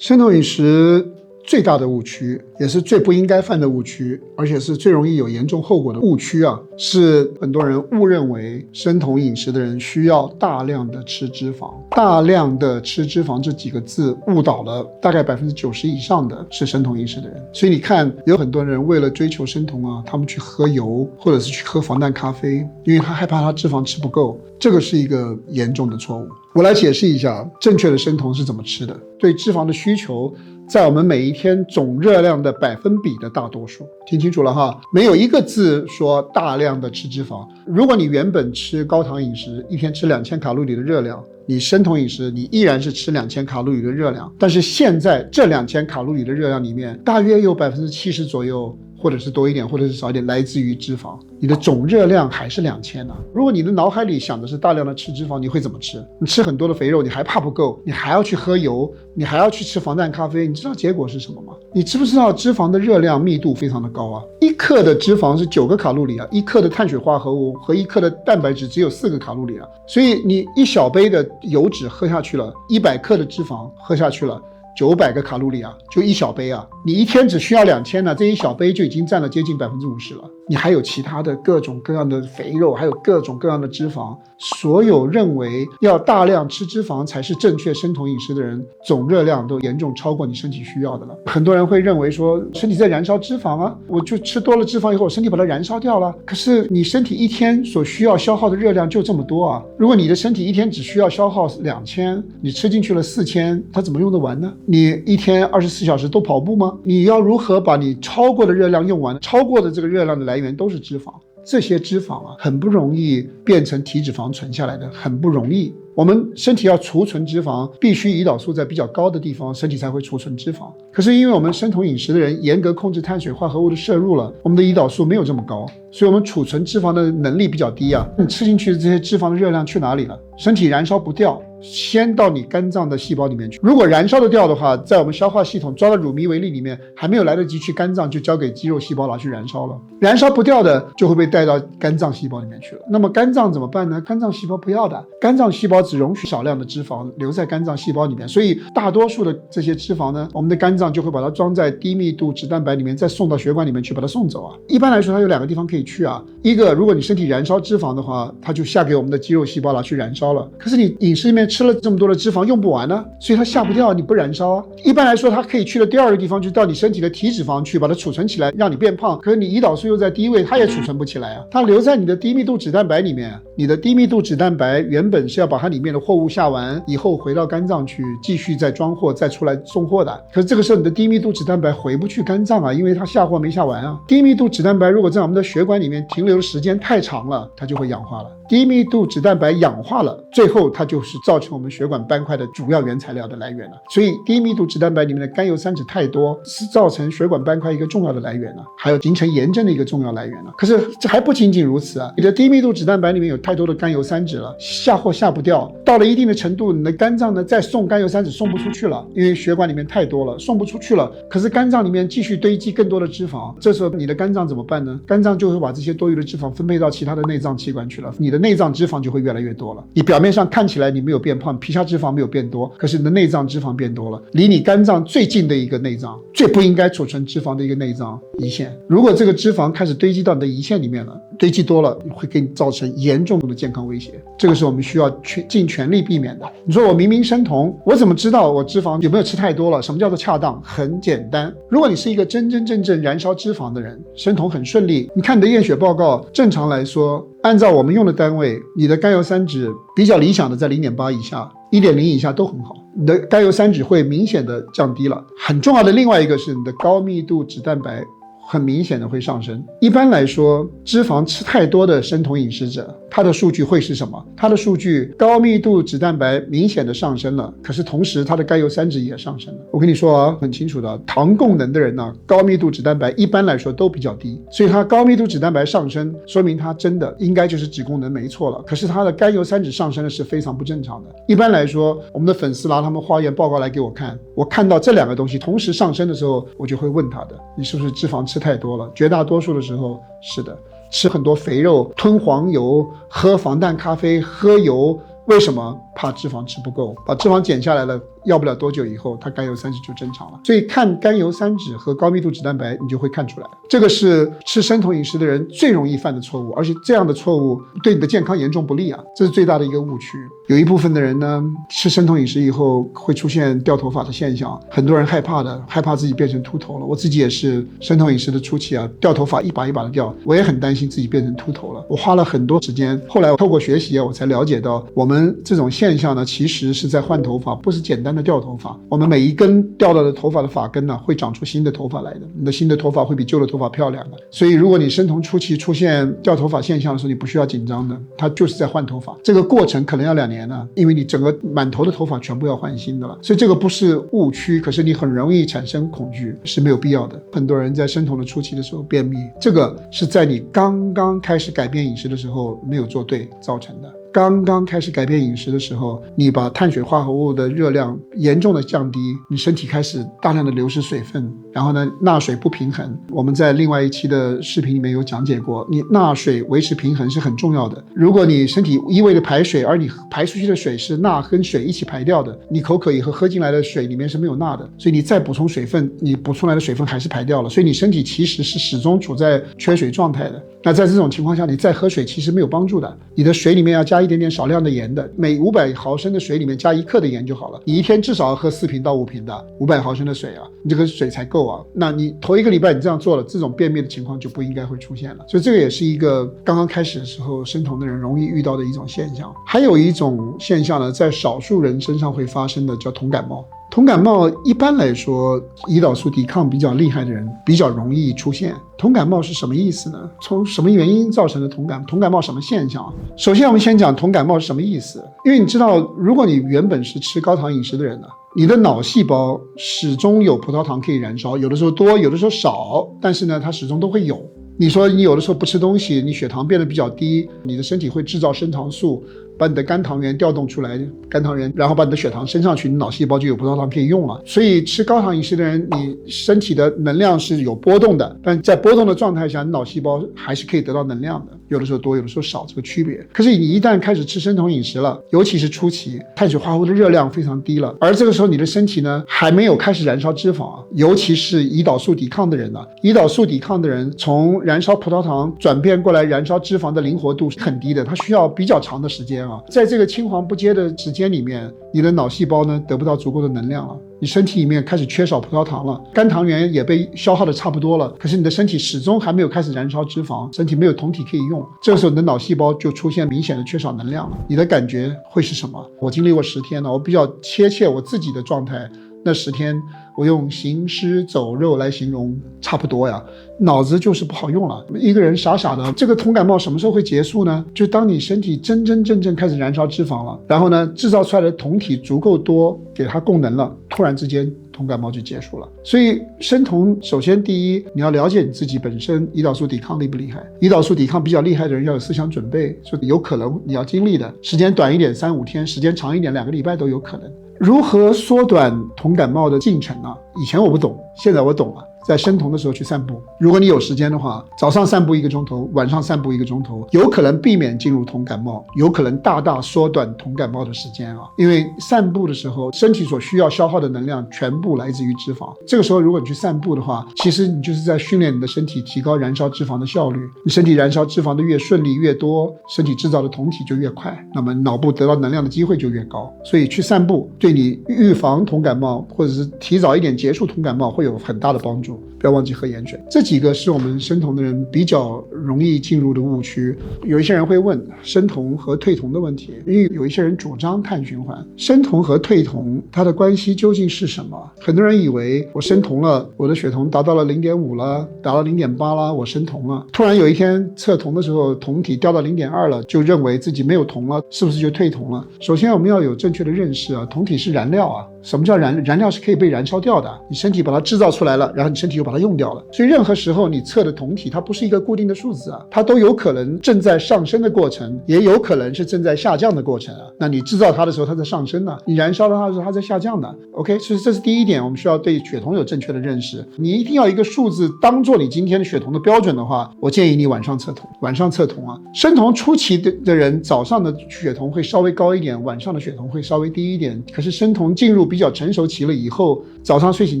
生酮饮食最大的误区，也是最不应该犯的误区，而且是最容易有严重后果的误区啊，是很多人误认为生酮饮食的人需要大量的吃脂肪。大量的吃脂肪这几个字误导了大概90%以上的是生酮饮食的人。所以你看，有很多人为了追求生酮啊，他们去喝油，或者是去喝防弹咖啡，因为他害怕他脂肪吃不够，这个是一个严重的错误。我来解释一下正确的生酮是怎么吃的。对脂肪的需求在我们每一天总热量的1%的大多数，听清楚了哈，没有一个字说大量的吃脂肪。如果你原本吃高糖饮食，一天吃2000卡路里的热量，你生酮饮食你依然是吃2000卡路里的热量，但是现在这2000卡路里的热量里面，大约有70%左右，或者是多一点或者是少一点来自于脂肪，你的总热量还是2000呢。如果你的脑海里想的是大量的吃脂肪，你会怎么吃？你吃很多的肥肉，你还怕不够，你还要去喝油，你还要去吃防弹咖啡，你知道结果是什么吗？你知不知道脂肪的热量密度非常的高啊？1克的脂肪是9个卡路里啊，1克的碳水化合物和1克的蛋白质只有4个卡路里啊，所以你1小杯的油脂喝下去了，100克的脂肪喝下去了，900个卡路里啊，就1小杯啊，你一天只需要2000呢，这1小杯就已经占了接近50%了。你还有其他的各种各样的肥肉，还有各种各样的脂肪，所有认为要大量吃脂肪才是正确生酮饮食的人，总热量都严重超过你身体需要的了。很多人会认为说身体在燃烧脂肪啊，我就吃多了脂肪以后，我身体把它燃烧掉了。可是你身体一天所需要消耗的热量就这么多啊，如果你的身体一天只需要消耗2000，你吃进去了4000，它怎么用得完呢？你一天24小时都跑步吗？你要如何把你超过的热量用完？超过的这个热量的来源都是脂肪，这些脂肪啊，很不容易变成体脂肪存下来的，很不容易。我们身体要储存脂肪，必须胰岛素在比较高的地方，身体才会储存脂肪。可是因为我们生酮饮食的人严格控制碳水化合物的摄入了，我们的胰岛素没有这么高，所以我们储存脂肪的能力比较低啊。你吃进去的这些脂肪的热量去哪里了？身体燃烧不掉，先到你肝脏的细胞里面去。如果燃烧得掉的话，在我们消化系统抓到乳糜微粒里面，还没有来得及去肝脏，就交给肌肉细胞拿去燃烧了。燃烧不掉的就会被带到肝脏细胞里面去了。那么肝脏怎么办呢？肝脏细胞不要的，肝脏细胞只容许少量的脂肪留在肝脏细胞里面，所以大多数的这些脂肪呢，我们的肝脏就会把它装在低密度脂蛋白里面，再送到血管里面去把它送走啊。一般来说它有2个地方可以去啊，一个如果你身体燃烧脂肪的话，它就下给我们的肌肉细胞拿去燃烧了。可是你饮食里面吃了这么多的脂肪用不完呢，所以它下不掉，你不燃烧啊。一般来说它可以去的第2个地方，就到你身体的体脂肪去把它储存起来，让你变胖。可是你胰岛素又在第一位，它也储存不起来啊，它留在你的低密度脂蛋白里面。你的低密度脂蛋白原本是要把它里面的货物下完以后回到肝脏去继续再装货再出来送货的，可是这个时候你的低密度脂蛋白回不去肝脏啊，因为它下货没下完啊。低密度脂蛋白如果在我们的血管里面停留的时间太长了，它就会氧化了。低密度脂蛋白氧化了，最后它就是造成我们血管斑块的主要原材料的来源了。所以低密度脂蛋白里面的甘油三酯太多，是造成血管斑块一个重要的来源了，还有形成炎症的一个重要来源了。可是这还不仅仅如此啊，你的低密度脂蛋白里面有太多的甘油三酯了，下货下不掉，到了一定的程度，你的肝脏呢再送甘油三酯送不出去了，因为血管里面太多了，送不出去了。可是肝脏里面继续堆积更多的脂肪，这时候你的肝脏怎么办呢？肝脏就会把这些多余的脂肪分配到其他的内脏器官去了，你的内脏脂肪就会越来越多了。你表面上看起来你没有变胖，皮下脂肪没有变多，可是你的内脏脂肪变多了。离你肝脏最近的一个内脏，最不应该储存脂肪的一个内脏，胰腺，如果这个脂肪开始堆积到你的胰腺里面了，堆积多了会给你造成严重的健康威胁，这个是我们需要尽全力避免的。你说我明明生酮，我怎么知道我脂肪有没有吃太多了？什么叫做恰当？很简单，如果你是一个真正燃烧脂肪的人，生酮很顺利，你看你的验血报告，正常来说按照我们用的单位，你的甘油三酯比较理想的在 0.8 以下， 1.0 以下都很好，你的甘油三酯会明显的降低了。很重要的另外一个是你的高密度脂蛋白很明显的会上升。一般来说，脂肪吃太多的生酮饮食者，它的数据会是什么？它的数据高密度脂蛋白明显的上升了，可是同时它的甘油三酯也上升了。我跟你说啊，很清楚的，糖供能的人呢，高密度脂蛋白一般来说都比较低，所以它高密度脂蛋白上升，说明它真的应该就是脂供能没错了。可是它的甘油三酯上升的是非常不正常的。一般来说，我们的粉丝拿他们化验报告来给我看，我看到这2个东西同时上升的时候，我就会问他的，你是不是脂肪吃太多了？绝大多数的时候是的，吃很多肥肉，吞黄油，喝防弹咖啡，喝油，为什么？怕脂肪吃不够，把脂肪减下来了，要不了多久以后，它甘油三酯就正常了。所以看甘油三酯和高密度脂蛋白，你就会看出来，这个是吃生酮饮食的人最容易犯的错误，而且这样的错误对你的健康严重不利啊，这是最大的一个误区。有一部分的人呢，吃生酮饮食以后会出现掉头发的现象，很多人害怕自己变成秃头了。我自己也是生酮饮食的初期啊，掉头发一把一把的掉，我也很担心自己变成秃头了。我花了很多时间，后来我透过学习啊，我才了解到我们这种现象呢，其实是在换头发，不是简单的掉头发。我们每一根掉到的头发的发根呢，会长出新的头发来的，你的新的头发会比旧的头发漂亮的。所以如果你生酮初期出现掉头发现象的时候，你不需要紧张的，它就是在换头发，这个过程可能要2年呢，因为你整个满头的头发全部要换新的了。所以这个不是误区，可是你很容易产生恐惧，是没有必要的。很多人在生酮的初期的时候便秘，这个是在你刚刚开始改变饮食的时候没有做对造成的。刚刚开始改变饮食的时候，你把碳水化合物的热量严重的降低，你身体开始大量的流失水分，然后呢钠水不平衡。我们在另外一期的视频里面有讲解过，你钠水维持平衡是很重要的。如果你身体一味的排水，而你排出去的水是钠跟水一起排掉的，你口渴以后喝进来的水里面是没有钠的，所以你再补充水分，你补充来的水分还是排掉了，所以你身体其实是始终处在缺水状态的。那在这种情况下，你再喝水其实没有帮助的，你的水里面要加一点点少量的盐的，每500毫升的水里面加1克的盐就好了。你一天至少要喝4瓶到5瓶的500毫升的水啊，你这个水才够啊。那你头1个礼拜你这样做了，这种便秘的情况就不应该会出现了。所以这个也是一个刚刚开始的时候生酮的人容易遇到的一种现象。还有一种现象呢，在少数人身上会发生的，叫酮感冒。酮感冒一般来说，胰岛素抵抗比较厉害的人比较容易出现。酮感冒是什么意思呢？从什么原因造成的酮感冒什么现象？首先我们先讲酮感冒是什么意思。因为你知道，如果你原本是吃高糖饮食的人呢，你的脑细胞始终有葡萄糖可以燃烧，有的时候多，有的时候少，但是呢它始终都会有。你说你有的时候不吃东西，你血糖变得比较低，你的身体会制造升糖素，把你的肝糖原调动出来，肝糖原然后把你的血糖升上去，你脑细胞就有葡萄糖可以用了。所以吃高糖饮食的人，你身体的能量是有波动的，但在波动的状态下，你脑细胞还是可以得到能量的，有的时候多，有的时候少，这个区别。可是你一旦开始吃生酮饮食了，尤其是初期，碳水化合物的热量非常低了，而这个时候你的身体呢还没有开始燃烧脂肪，尤其是胰岛素抵抗的人呢，胰岛素抵抗的人从燃烧葡萄糖转变过来燃烧脂肪的灵活度是很低的，它需要比较长的时间啊。在这个青黄不接的时间里面，你的脑细胞呢得不到足够的能量了，你身体里面开始缺少葡萄糖了，肝糖原也被消耗的差不多了，可是你的身体始终还没有开始燃烧脂肪，身体没有酮体可以用，这个时候你的脑细胞就出现明显的缺少能量了。你的感觉会是什么？我经历过10天了，我比较切切我自己的状态。那10天我用行尸走肉来形容差不多呀，脑子就是不好用了，一个人傻傻的。这个酮感冒什么时候会结束呢？就当你身体真正开始燃烧脂肪了，然后呢制造出来的酮体足够多给它供能了，突然之间酮感冒就结束了。所以生酮首先第一，你要了解你自己本身胰岛素抵抗厉不厉害。胰岛素抵抗比较厉害的人要有思想准备，说有可能你要经历的，时间短一点3-5天，时间长一点2个礼拜都有可能。如何缩短酮感冒的进程呢？以前我不懂，现在我懂了。在生酮的时候去散步，如果你有时间的话，早上散步1个钟头，晚上散步1个钟头，有可能避免进入酮感冒，有可能大大缩短酮感冒的时间啊。因为散步的时候，身体所需要消耗的能量全部来自于脂肪。这个时候如果你去散步的话，其实你就是在训练你的身体提高燃烧脂肪的效率。你身体燃烧脂肪的越顺利越多，身体制造的酮体就越快，那么脑部得到能量的机会就越高。所以去散步对你预防酮感冒或者是提早一点结束酮感冒会有很大的帮助。不要忘记喝盐水。这几个是我们生酮的人比较容易进入的误区。有一些人会问生酮和退酮的问题，因为有一些人主张碳循环。生酮和退酮它的关系究竟是什么？很多人以为我生酮了，我的血酮达到了 0.5 了，达到 0.8 了，我生酮了。突然有一天测酮的时候酮体掉到 0.2 了，就认为自己没有酮了，是不是就退酮了？首先我们要有正确的认识啊，酮体是燃料啊。什么叫燃料？是可以被燃烧掉的。你身体把它制造出来了，然后你身体体就把它用掉了。所以任何时候你测的酮体它不是一个固定的数字啊，它都有可能正在上升的过程，也有可能是正在下降的过程啊。那你制造它的时候它在上升呢，你燃烧它的时候它在下降的。OK， 所以这是第一点，我们需要对血酮有正确的认识。你一定要一个数字当做你今天的血酮的标准的话，我建议你晚上测酮。晚上测酮啊，生酮初期的人早上的血酮会稍微高一点，晚上的血酮会稍微低一点。可是生酮进入比较成熟期了以后，早上睡醒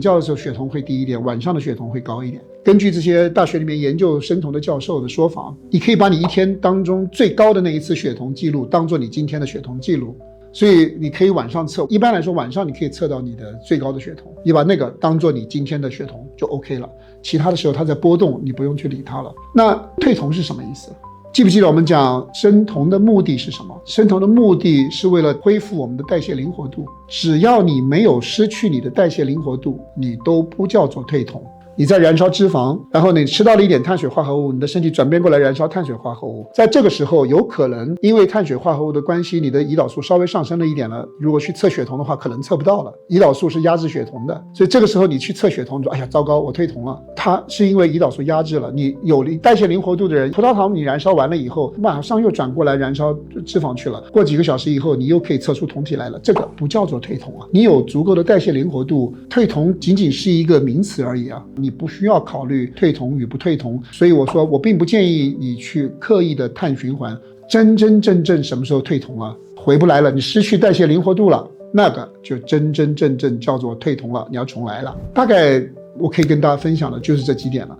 觉的时候血酮会低一点，晚上的血酮会高一点。根据这些大学里面研究生酮的教授的说法，你可以把你一天当中最高的那一次血酮记录当做你今天的血酮记录，所以你可以晚上测。一般来说晚上你可以测到你的最高的血酮，你把那个当做你今天的血酮就 OK 了。其他的时候它在波动，你不用去理它了。那退酮是什么意思？记不记得我们讲生酮的目的是什么？生酮的目的是为了恢复我们的代谢灵活度。只要你没有失去你的代谢灵活度，你都不叫做退酮。你在燃烧脂肪，然后你吃到了一点碳水化合物，你的身体转变过来燃烧碳水化合物，在这个时候有可能因为碳水化合物的关系，你的胰岛素稍微上升了一点了，如果去测血酮的话可能测不到了，胰岛素是压制血酮的，所以这个时候你去测血酮，你说哎呀糟糕我退酮了，它是因为胰岛素压制了。你有代谢灵活度的人，葡萄糖你燃烧完了以后马上又转过来燃烧脂肪去了，过几个小时以后你又可以测出酮体来了，这个不叫做退酮啊。你有足够的代谢灵活度，退酮仅仅是一个名词而已啊，你不需要考虑退酮与不退酮。所以我说我并不建议你去刻意的碳循环，真正什么时候退酮了，回不来了，你失去代谢灵活度了，那个就真正叫做退酮了，你要重来了。大概我可以跟大家分享的就是这几点了。